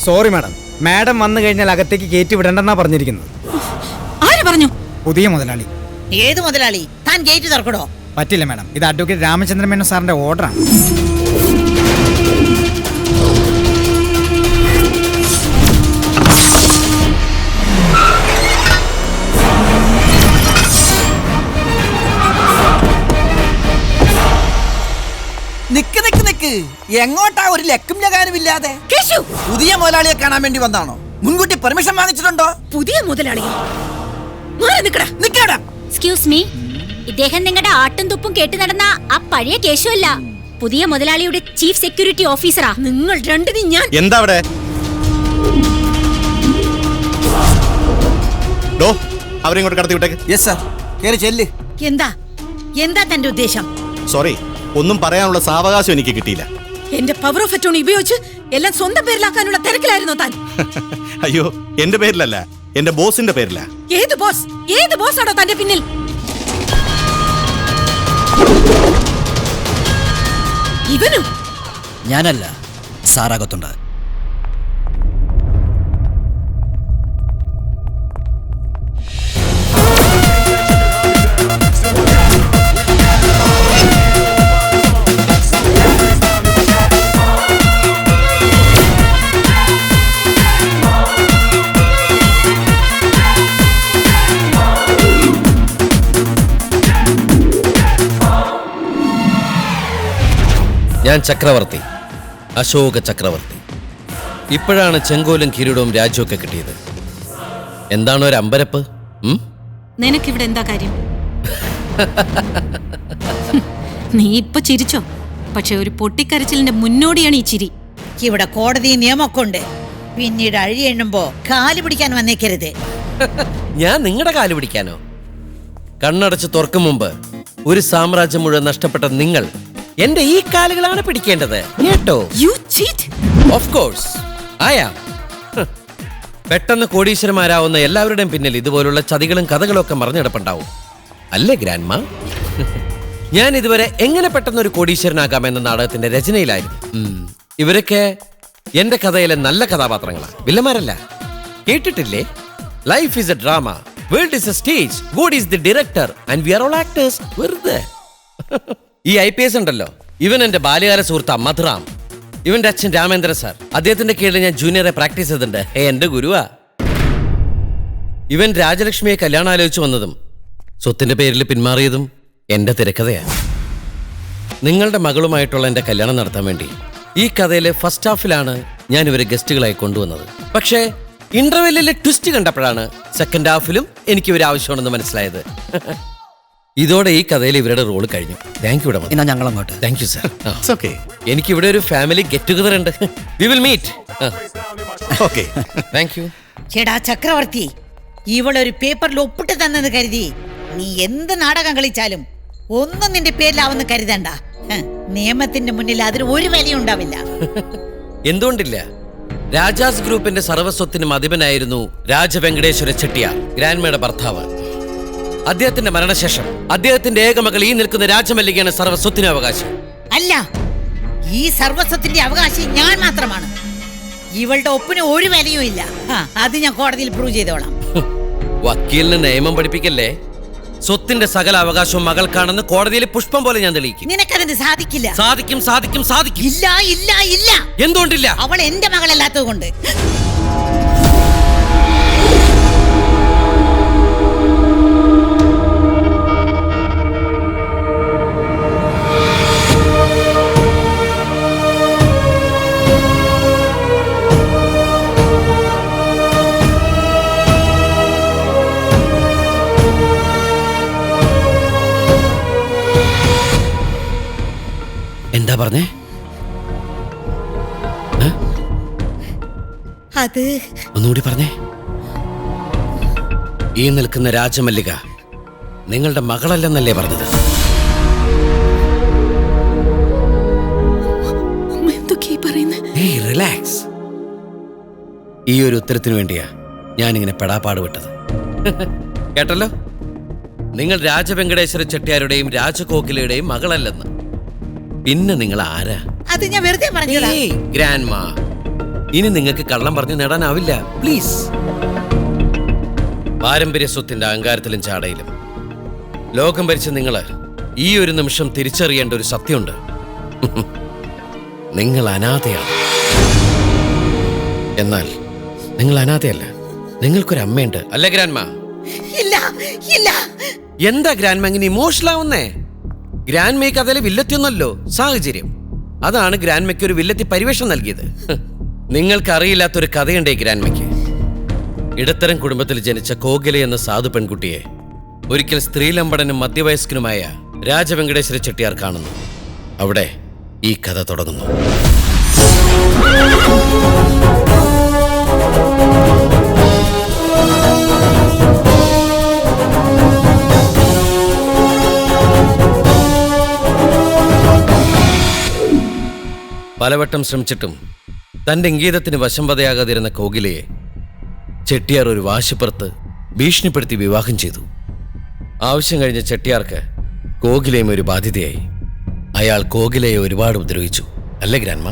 Sorry madam, madam വന്നു കഴിഞ്ഞാൽ അകത്തേക്ക് കയറ്റി വിടണ്ടെന്നാ പറഞ്ഞിരിക്കുന്നത്. ആര് പറഞ്ഞു? പുതിയ മുതലാളി. ഏത് മുതലാളി? താൻ ഗേറ്റ് തുറക്കടോ? പറ്റില്ല മാഡം, ഇത് അഡ്വക്കേറ്റ് രാമചന്ദ്രൻ മേനോൻ സാറിന്റെ ഓർഡറാണ്. നിക്ക് നിക്ക് നിക്ക്, എങ്ങോട്ടാ ഒരു ലക്കും ലകാനുമില്ലാതെ? പുതിയ മുതലാളിയെ കാണാൻ വേണ്ടി വന്നാണോ? മുൻകൂട്ടി പെർമിഷൻ വാങ്ങിച്ചിട്ടുണ്ടോ? പുതിയ മുതലാളി എക്സ്ക്യൂസ് മീ, ഇദ്ദേഹം നിങ്ങളുടെ ആട്ടും തുപ്പും കേട്ടു നടന്ന ആ പഴയ കേശുവല്ല, പുതിയ മുതലാളിയുടെ ചീഫ് സെക്യൂരിറ്റി ഓഫീസറാ. നിങ്ങൾ രണ്ടിനും ഞാൻ എന്താ അവിടെ? അവരെ ഇങ്ങോട്ട് കടത്തി വിട്ടേക്ക്. യെസ് സർ, കേറി ചെല്ല്. എന്താ എന്താ തന്റെ ഉദ്ദേശം? സോറി, ഒന്നും പറയാനുള്ള സാവകാശം എനിക്ക് കിട്ടിയില്ല. എന്റെ പവർ ഓഫ് അറ്റോണി ഉപയോഗിച്ച് എല്ലാം സ്വന്തം പേരിലാക്കാനുള്ള തിരക്കിലായിരുന്നു താൻ. അയ്യോ, എന്റെ പേരിലല്ല, എന്റെ ബോസിന്റെ പേരിലാ. ഏത് ബോസ്? ഏത് ബോസ് ആണോ തന്റെ പിന്നിൽ? ഇവനും ഞാനല്ല, സാറാകത്തുണ്ട്. ഞാൻ ചക്രവർത്തി, അശോക ചക്രവർത്തി. ഇപ്പോഴാണ് ചെങ്കോലും കിരീടവും രാജ്യമൊക്കെ കിട്ടിയത്. എന്താണ് ഒരു അമ്പരപ്പ്? നിനക്കിവിടെ എന്താ കാര്യം? നീ ഇപ്പൊ ചിരിച്ചോ? പക്ഷെ ഒരു പൊട്ടിക്കരച്ചിലിന്റെ മുന്നോടിയാണ് ഈ ചിരി. ഇവിടെ കോടതി നിയമമൊക്കെ ഉണ്ട്. പിന്നീട് അഴി എണ്ണുമ്പോ കാല് പിടിക്കാൻ വന്നേക്കരുത്. ഞാൻ നിങ്ങളുടെ കാല് പിടിക്കാനോ? കണ്ണടച്ച് തുറക്കും മുമ്പ് ഒരു സാമ്രാജ്യം മുഴുവൻ നഷ്ടപ്പെട്ട നിങ്ങൾ എന്റെ ഈ കാലുകളാണ് പിടിക്കേണ്ടത് കേട്ടോ. You cheat. Of course, I am. പെട്ടെന്ന് കോടീശ്വരന്മാരാവുന്ന എല്ലാവരുടെയും പിന്നിൽ ഇതുപോലുള്ള ചതികളും കഥകളും ഒക്കെ മറിഞ്ഞിടപ്പുണ്ടാവും അല്ലേ ഗ്രാൻഡ്മാ? ഞാൻ ഇതുവരെ എങ്ങനെ പെട്ടെന്ന് ഒരു കോടീശ്വരനാകാമെന്ന നാടകത്തിന്റെ രചനയിലായിരുന്നു. ഇവരൊക്കെ എന്റെ കഥയിലെ നല്ല കഥാപാത്രങ്ങളാണ്, വില്ലന്മാരല്ല. കേട്ടിട്ടില്ലേ? Life is A drama, world is A stage, God is the director and we are all actors. വെറുതെ ഈ IPS ഉണ്ടല്ലോ, ഇവൻ എന്റെ ബാല്യകാല സുഹൃത്ത് മധുറാം. ഇവന്റെ അച്ഛൻ രാമേന്ദ്ര സാർ, അദ്ദേഹത്തിന്റെ കീഴിൽ ഞാൻ ജൂനിയറെ പ്രാക്ടീസ് ചെയ്തിട്ടുണ്ട്. എന്റെ ഗുരുവാ. ഇവൻ രാജലക്ഷ്മിയെ കല്യാണം ആലോചിച്ചു വന്നതും സ്വത്തിന്റെ പേരിൽ പിന്മാറിയതും എന്റെ തിരക്കഥയാണ്. നിങ്ങളുടെ മകളുമായിട്ടുള്ള എന്റെ കല്യാണം നടത്താൻ വേണ്ടി ഈ കഥയിലെ ഫസ്റ്റ് ഹാഫിലാണ് ഞാൻ ഇവരെ ഗസ്റ്റുകളായി കൊണ്ടുവന്നത്. പക്ഷേ ഇന്റർവെല്ലിലെ ട്വിസ്റ്റ് കണ്ടപ്പോഴാണ് സെക്കൻഡ് ഹാഫിലും എനിക്ക് ഇവർ ആവശ്യമാണെന്ന് മനസ്സിലായത്. ഇതോടെ ഈ കഥയിൽ ഇവരുടെ റോള് കഴിഞ്ഞു. Thank you. എന്നാ ഞങ്ങൾ അങ്ങോട്ട്. Thank you sir. എനിക്ക് ഇവിടെ ഒരു ഫാമിലി ഗെറ്റ് ടുഗദർ ഉണ്ട്. We will meet. Okay, thank you. ചേടാ ചക്രവർത്തി, ഇവളൊരു പേപ്പറിൽ ഒപ്പിട്ട് തന്നെന്ന് കരുതി നീ എന്ത് നാടകം കളിച്ചാലും ഒന്നും നിന്റെ പേരിലാവെന്ന് കരുതണ്ട. നിയമത്തിന്റെ മുന്നിൽ അതിന് ഒരു വിലയും ഉണ്ടാവില്ല. എന്തുകൊണ്ടില്ല? രാജാസ് ഗ്രൂപ്പിന്റെ സർവസ്വത്തിനും അധിപനായിരുന്നു രാജവെങ്കടേശ്വര ചെട്ടിയാർ, ഗ്രാൻഡ്മയുടെ ഭർത്താവ്. അദ്ദേഹത്തിന്റെ മരണശേഷം അദ്ദേഹത്തിന്റെ ഏകമകൾ ഈ നിൽക്കുന്ന രാജമല്ലികയാണ് സർവസ്വത്തിന് അവകാശം. അല്ല, ഈ സർവസ്വത്തിന്റെ അവകാശി ഞാൻ മാത്രമാണ്. ഇവളുടെ ഒപ്പിന് ഒരു വിലയും ഇല്ല. അത് ഞാൻ കോടതിയിൽ പ്രൂവ് ചെയ്തോളാം. വക്കീലിന് നിയമം പഠിപ്പിക്കല്ലേ. സ്വത്തിന്റെ സകല അവകാശവും മകൾക്കാണെന്ന് കോടതിയിൽ പുഷ്പം പോലെ ഞാൻ തെളിയിക്കും. നിനക്കതിന് സാധിക്കില്ല. സാധിക്കും, സാധിക്കും, സാധിക്കും. ഇല്ല ഇല്ല ഇല്ല. എന്തുകൊണ്ടില്ല? അവൾ എന്റെ മകളല്ലാത്തത് കൊണ്ട്. എന്താ പറഞ്ഞേ? അത് ഒന്നുകൂടി പറഞ്ഞേ. ഈ നിൽക്കുന്ന രാജമല്ലിക നിങ്ങളുടെ മകളല്ലെന്നല്ലേ പറഞ്ഞത്? റിലാക്സ്. ഈ ഒരു ഉത്തരത്തിന് വേണ്ടിയാ ഞാനിങ്ങനെ പെടാപ്പാട് വിട്ടത്. കേട്ടല്ലോ, നിങ്ങൾ രാജവെങ്കടേശ്വര ചെട്ടിയാരുടെയും രാജകോകിലയുടെയും മകളല്ലെന്ന്. പിന്നെ നിങ്ങൾ ആരാ? അത് ഞാൻ വെറുതെ പറഞ്ഞതാ. ഗ്രാൻഡ്മാ, ഇനി നിങ്ങൾക്ക് കള്ളം പറഞ്ഞു നേടാനാവില്ല. പ്ലീസ്. പാരമ്പര്യ സ്വത്തിന്റെ അഹങ്കാരത്തിലും ചാടയിലും ലോകം ഭരിച്ച നിങ്ങള് ഈ ഒരു നിമിഷം തിരിച്ചറിയേണ്ട ഒരു സത്യമുണ്ട്. നിങ്ങൾ അനാഥയാണ്. എന്നാൽ നിങ്ങൾ അനാഥയല്ല. നിങ്ങൾക്കൊരു അമ്മയുണ്ട്, അല്ലേ ഗ്രാൻഡ്മ? ഇല്ല ഇല്ല. എന്താ ഗ്രാൻഡ്മ ഇങ്ങനെ ഇമോഷണൽ ആവുന്നേ? ഗ്രാൻഡ്മയ്ക്ക് അതിൽ വില്ലത്തിയൊന്നല്ലോ, സാഹചര്യം. അതാണ് ഗ്രാൻഡ്മയ്ക്ക് ഒരു വില്ലത്തി പരിവേഷം നൽകിയത്. നിങ്ങൾക്കറിയില്ലാത്തൊരു കഥയുണ്ടേ ഗ്രാൻഡ്മയ്ക്ക്. ഇടത്തരം കുടുംബത്തിൽ ജനിച്ച കോകില എന്ന സാധു പെൺകുട്ടിയെ ഒരിക്കൽ സ്ത്രീലമ്പടനും മധ്യവയസ്കനുമായ രാജവെങ്കടേശ്വര ചെട്ടിയാർ കാണുന്നു. അവിടെ ഈ കഥ തുടങ്ങുന്നു. പലവട്ടം ശ്രമിച്ചിട്ടും തന്റെ ഇംഗീതത്തിന് വശംവദയാകാതിരുന്ന കോകിലയെ ചെട്ടിയാർ ഒരു വാശിപ്പുറത്ത് ഭീഷണിപ്പെടുത്തി വിവാഹം ചെയ്തു. ആവശ്യം കഴിഞ്ഞ ചെട്ടിയാർക്ക് കോകിലയും ഒരു ബാധ്യതയായി. അയാൾ കോകിലയെ ഒരുപാട് ഉപദ്രവിച്ചു, അല്ലേ ഗ്രാൻഡ്മ?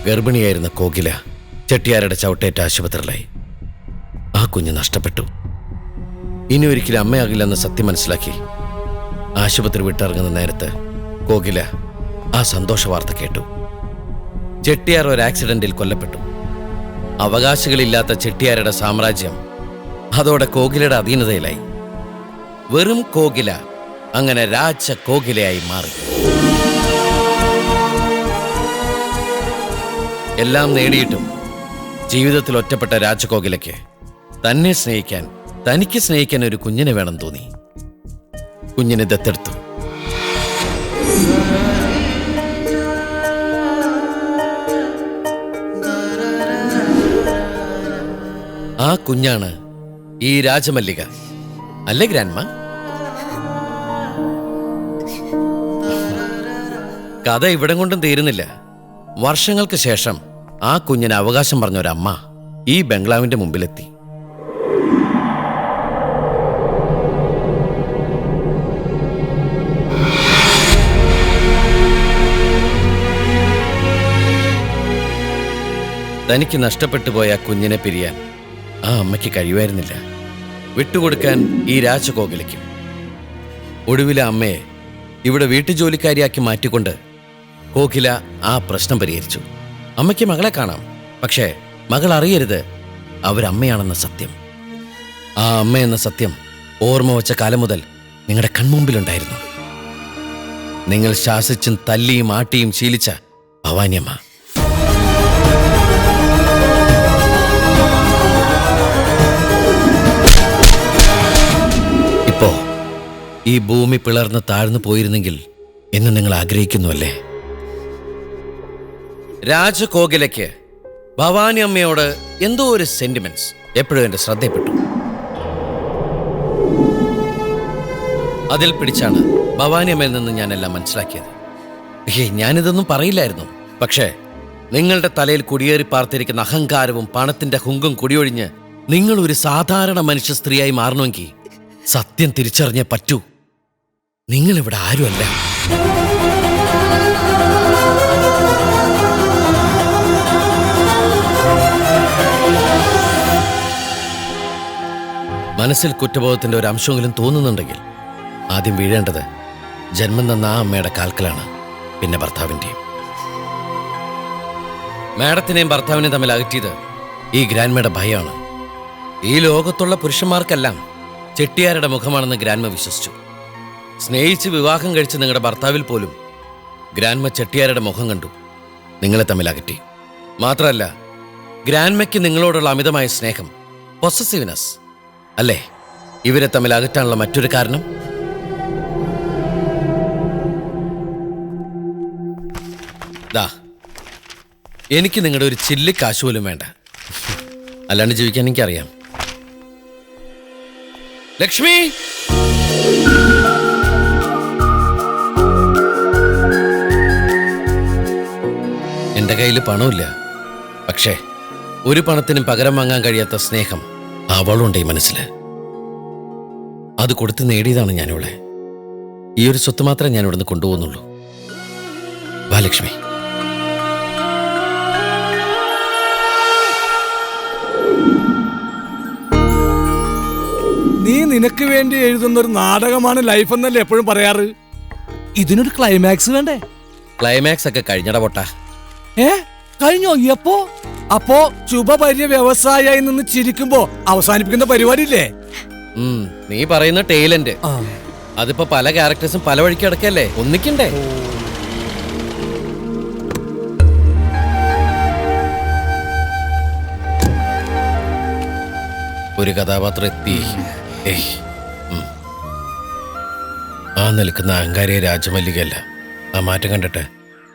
ഗർഭിണിയായിരുന്ന കോകില ചെട്ടിയാരുടെ ചവിട്ടേറ്റ ആശുപത്രിയിലായി. ആ കുഞ്ഞ് നഷ്ടപ്പെട്ടു. ഇനി ഒരിക്കലും അമ്മയാകില്ലെന്ന സത്യം മനസ്സിലാക്കി ആശുപത്രി വിട്ടിറങ്ങുന്ന നേരത്ത് കോകില ആ സന്തോഷ വാർത്ത കേട്ടു. ചെട്ടിയാർ ഒരു ആക്സിഡന്റിൽ കൊല്ലപ്പെട്ടു. അവകാശികളില്ലാത്ത ചെട്ടിയാരുടെ സാമ്രാജ്യം അതോടെ കോകിലയുടെ അധീനതയിലായി. വെറും കോകില അങ്ങനെ രാജ കോകിലയായി മാറി. എല്ലാം നേടിയിട്ടും ജീവിതത്തിൽ ഒറ്റപ്പെട്ട രാജകോകിലയ്ക്ക് തന്നെ സ്നേഹിക്കാൻ, തനിക്ക് സ്നേഹിക്കാൻ ഒരു കുഞ്ഞിനെ വേണം തോന്നി. കുഞ്ഞിനെ ദത്തെടുത്തു. ആ കുഞ്ഞാണ് ഈ രാജമല്ലിക, അല്ലേ ഗ്രാൻഡ്മ? കഥ ഇവിടം കൊണ്ടും തീരുന്നില്ല. വർഷങ്ങൾക്ക് ശേഷം ആ കുഞ്ഞിന് അവകാശം പറഞ്ഞ ഒരമ്മ ഈ ബംഗ്ലാവിന്റെ മുമ്പിലെത്തി. തനിക്ക് നഷ്ടപ്പെട്ടു പോയ കുഞ്ഞിനെ പിരിയാൻ ആ അമ്മയ്ക്ക് കഴിയുമായിരുന്നില്ല, വിട്ടുകൊടുക്കാൻ ഈ രാജകോകിലയ്ക്കും. ഒടുവിലെ അമ്മയെ ഇവിടെ വീട്ടുജോലിക്കാരിയാക്കി മാറ്റിക്കൊണ്ട് കോകില ആ പ്രശ്നം പരിഹരിച്ചു. അമ്മയ്ക്ക് മകളെ കാണാം, പക്ഷേ മകൾ അറിയരുത് അവരമ്മയാണെന്ന സത്യം. ആ അമ്മ എന്ന സത്യം ഓർമ്മ വച്ച കാലം മുതൽ നിങ്ങളുടെ കൺമുമ്പിലുണ്ടായിരുന്നു. നിങ്ങൾ ശാസിച്ചും തല്ലിയും ആട്ടിയും ശീലിച്ച ഭവാനിയമ്മ. ഇപ്പോ ഈ ഭൂമി പിളർന്ന് താഴ്ന്നു പോയിരുന്നെങ്കിൽ എന്ന് നിങ്ങൾ ആഗ്രഹിക്കുന്നുവല്ലേ? രാജകോകിലയ്ക്ക് ഭവാനി അമ്മയോട് എന്തോ ഒരു സെന്റിമെന്റ്സ് എപ്പോഴും എന്റെ ശ്രദ്ധയപ്പെട്ടു. അതിൽ പിടിച്ചാണ് ഭവാനി അമ്മയിൽ നിന്ന് ഞാനെല്ലാം മനസ്സിലാക്കിയത്. ഞാനിതൊന്നും പറയില്ലായിരുന്നു, പക്ഷേ നിങ്ങളുടെ തലയിൽ കുടിയേറി പാർത്തിരിക്കുന്ന അഹങ്കാരവും പണത്തിന്റെ ഹുങ്കും കുടിയൊഴിഞ്ഞ് നിങ്ങൾ ഒരു സാധാരണ മനുഷ്യ സ്ത്രീയായി മാറണമെങ്കിൽ സത്യം തിരിച്ചറിഞ്ഞേ പറ്റൂ. നിങ്ങളിവിടെ ആരുമല്ല. മനസ്സിൽ കുറ്റബോധത്തിന്റെ ഒരു അംശമെങ്കിലും തോന്നുന്നുണ്ടെങ്കിൽ ആദ്യം വീഴേണ്ടത് ജന്മം തന്ന ആ അമ്മയുടെ കാൽക്കലാണ്, പിന്നെ ഭർത്താവിന്റെയും. മാഡത്തിനെയും ഭർത്താവിനെയും തമ്മിൽ അകറ്റിയത് ഈ ഗ്രാൻഡ്മയുടെ ഭയമാണ്. ഈ ലോകത്തുള്ള പുരുഷന്മാർക്കെല്ലാം ചെട്ടിയാരുടെ മുഖമാണെന്ന് ഗ്രാൻഡ്മ വിശ്വസിച്ചു. സ്നേഹിച്ച് വിവാഹം കഴിച്ച് നിങ്ങളുടെ ഭർത്താവിൽ പോലും ഗ്രാൻഡ്മ ചെട്ടിയാരുടെ മുഖം കണ്ടു, നിങ്ങളെ തമ്മിൽ അകറ്റി. മാത്രമല്ല, ഗ്രാൻഡ്മയ്ക്ക് നിങ്ങളോടുള്ള അമിതമായ സ്നേഹം, പൊസസീവ്നെസ് അല്ലേ ഇവരെ തമ്മിൽ അകറ്റാനുള്ള മറ്റൊരു കാരണം? ദാ, എനിക്ക് നിങ്ങളുടെ ഒരു ചില്ലി കാശ് പോലും വേണ്ട, അല്ലാണ്ട് ജീവിക്കാൻ എനിക്കറിയാം. ലക്ഷ്മി, എന്റെ കയ്യിൽ പണമില്ല, പക്ഷേ ഒരു പണത്തിനും പകരം വാങ്ങാൻ കഴിയാത്ത സ്നേഹം അവളുണ്ട് ഈ മനസ്സില്. അത് കൊടുത്ത് നേടിയതാണ് ഞാനിവളെ. ഈ ഒരു സ്വത്ത് മാത്രമേ ഞാൻ ഇവിടുന്ന് കൊണ്ടുപോകുന്നുള്ളൂ. വാ ലക്ഷ്മി. നീ നിനക്ക് വേണ്ടി എഴുതുന്ന ഒരു നാടകമാണ് ലൈഫ് എന്നല്ലേ എപ്പോഴും പറയാറ്. ഇതിനൊരു ക്ലൈമാക്സ് വേണ്ടേ? ക്ലൈമാക്സ് ഒക്കെ കഴിഞ്ഞട പൊട്ടാ. കഴിഞ്ഞോ? അപ്പോ ശുഭപര്യ വ്യവസായി നിന്ന് ചിരിക്കുമ്പോ അവസാനിപ്പിക്കുന്ന പരിപാടിയില്ലേ? നീ പറയുന്ന ടൈലന്റ് അതിപ്പോ പല ക്യാരക്ടേഴ്സും പല വഴിക്ക് കിടക്കല്ലേ, ഒന്നിക്കണ്ടേ? ഒരു കഥാപാത്രം എത്തി. ആ നിൽക്കുന്ന അഹങ്കാരിയെ രാജമല്ലികയല്ല. ആ മാറ്റം കണ്ടിട്ട്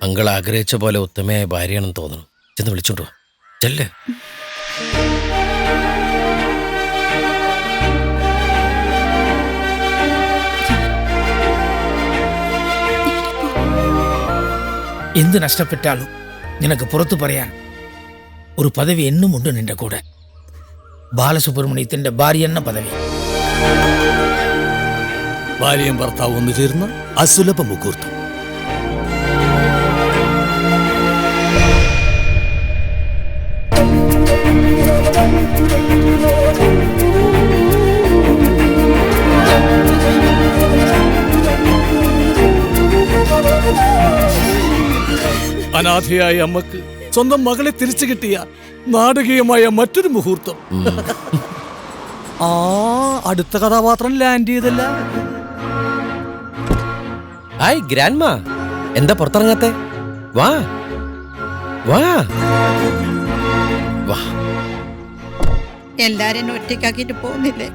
അങ്കൾ ആഗ്രഹിച്ച പോലെ ഉത്തമയായ ഭാര്യയാണെന്ന് തോന്നുന്നു. ചെന്ന് വിളിച്ചോണ്ടു വാ. ചെല്ല്. എന്ത് നഷ്ടപ്പെട്ടാലും നിനക്ക് പുറത്തു പറയാൻ ഒരു പദവി എന്നുമുണ്ട് നിന്റെ കൂടെ. ബാലസുബ്രഹ്മണ്യത്തിന്റെ ഭാര്യ എന്ന പദവി. ഭാര്യയും ഭർത്താവും ഒന്നു ചേർന്ന അസുലഭ മുഹൂർത്തം. അനാഥയായ അമ്മക്ക് സ്വന്തം മകളെ തിരിച്ചു കിട്ടിയ നാടകീയമായ മറ്റൊരു മുഹൂർത്തം. അടുത്ത കഥാപാത്രം ലാൻഡ് ചെയ്തല്ല. ഹായ് ഗ്രാൻഡ്മാ, എന്താ പുറത്തിറങ്ങാത്തെ? വാ വാ വാ. എല്ലാരും ഒറ്റയ്ക്കാക്കിട്ട് പോകുന്നില്ലേ?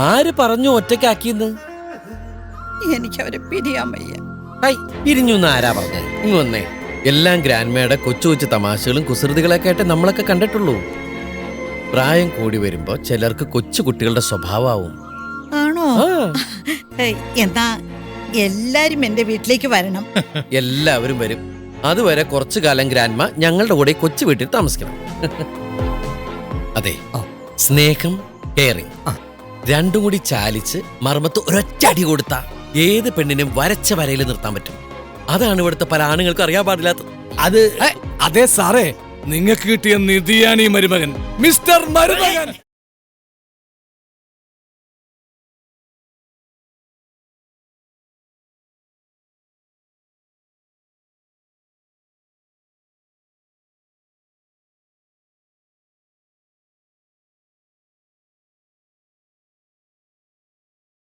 ആര് പറഞ്ഞു ഒറ്റയ്ക്കാക്കിയെന്ന്? എനിക്ക് അവരെ പിരിയാൻ വയ്യ. ഹായ്, പിരിഞ്ഞു എന്ന് ആരാ പറഞ്ഞേ? ഇങ്ങ് വന്നേ. എല്ലാം ഗ്രാൻഡ്മയുടെ കൊച്ചു കൊച്ചു തമാശകളും കുസൃതികളൊക്കെ ആയിട്ട് നമ്മളൊക്കെ കണ്ടിട്ടുള്ളൂ. പ്രായം കൂടി വരുമ്പോ ചിലർക്ക് കൊച്ചു കുട്ടികളുടെ സ്വഭാവമാവും. ആണോ? എന്നാ എല്ലാരും എന്റെ വീട്ടിലേക്ക് വരണം. എല്ലാവരും വരും. അതുവരെ കുറച്ചു കാലം ഗ്രാൻഡ്മ ഞങ്ങളുടെ കൂടെ കൊച്ചു വീട്ടിൽ താമസിക്കണം. അതെ, സ്നേഹം, കെയറിങ് രണ്ടും കൂടി ചാലിച്ച് മർമ്മത്ത് ഒരൊറ്റ അടി കൊടുത്ത ഏത് പെണ്ണിനും വരച്ച വരയിൽ നിർത്താൻ പറ്റും. അതാണ് ഇവിടുത്തെ പല ആണുങ്ങൾക്ക് അറിയാൻ പാടില്ലാത്തത്. അതെ സാറേ, നിങ്ങൾക്ക് കിട്ടിയ നിധിയാണ് ഈ മരുമകൻ, മിസ്റ്റർ മരുമകൻ.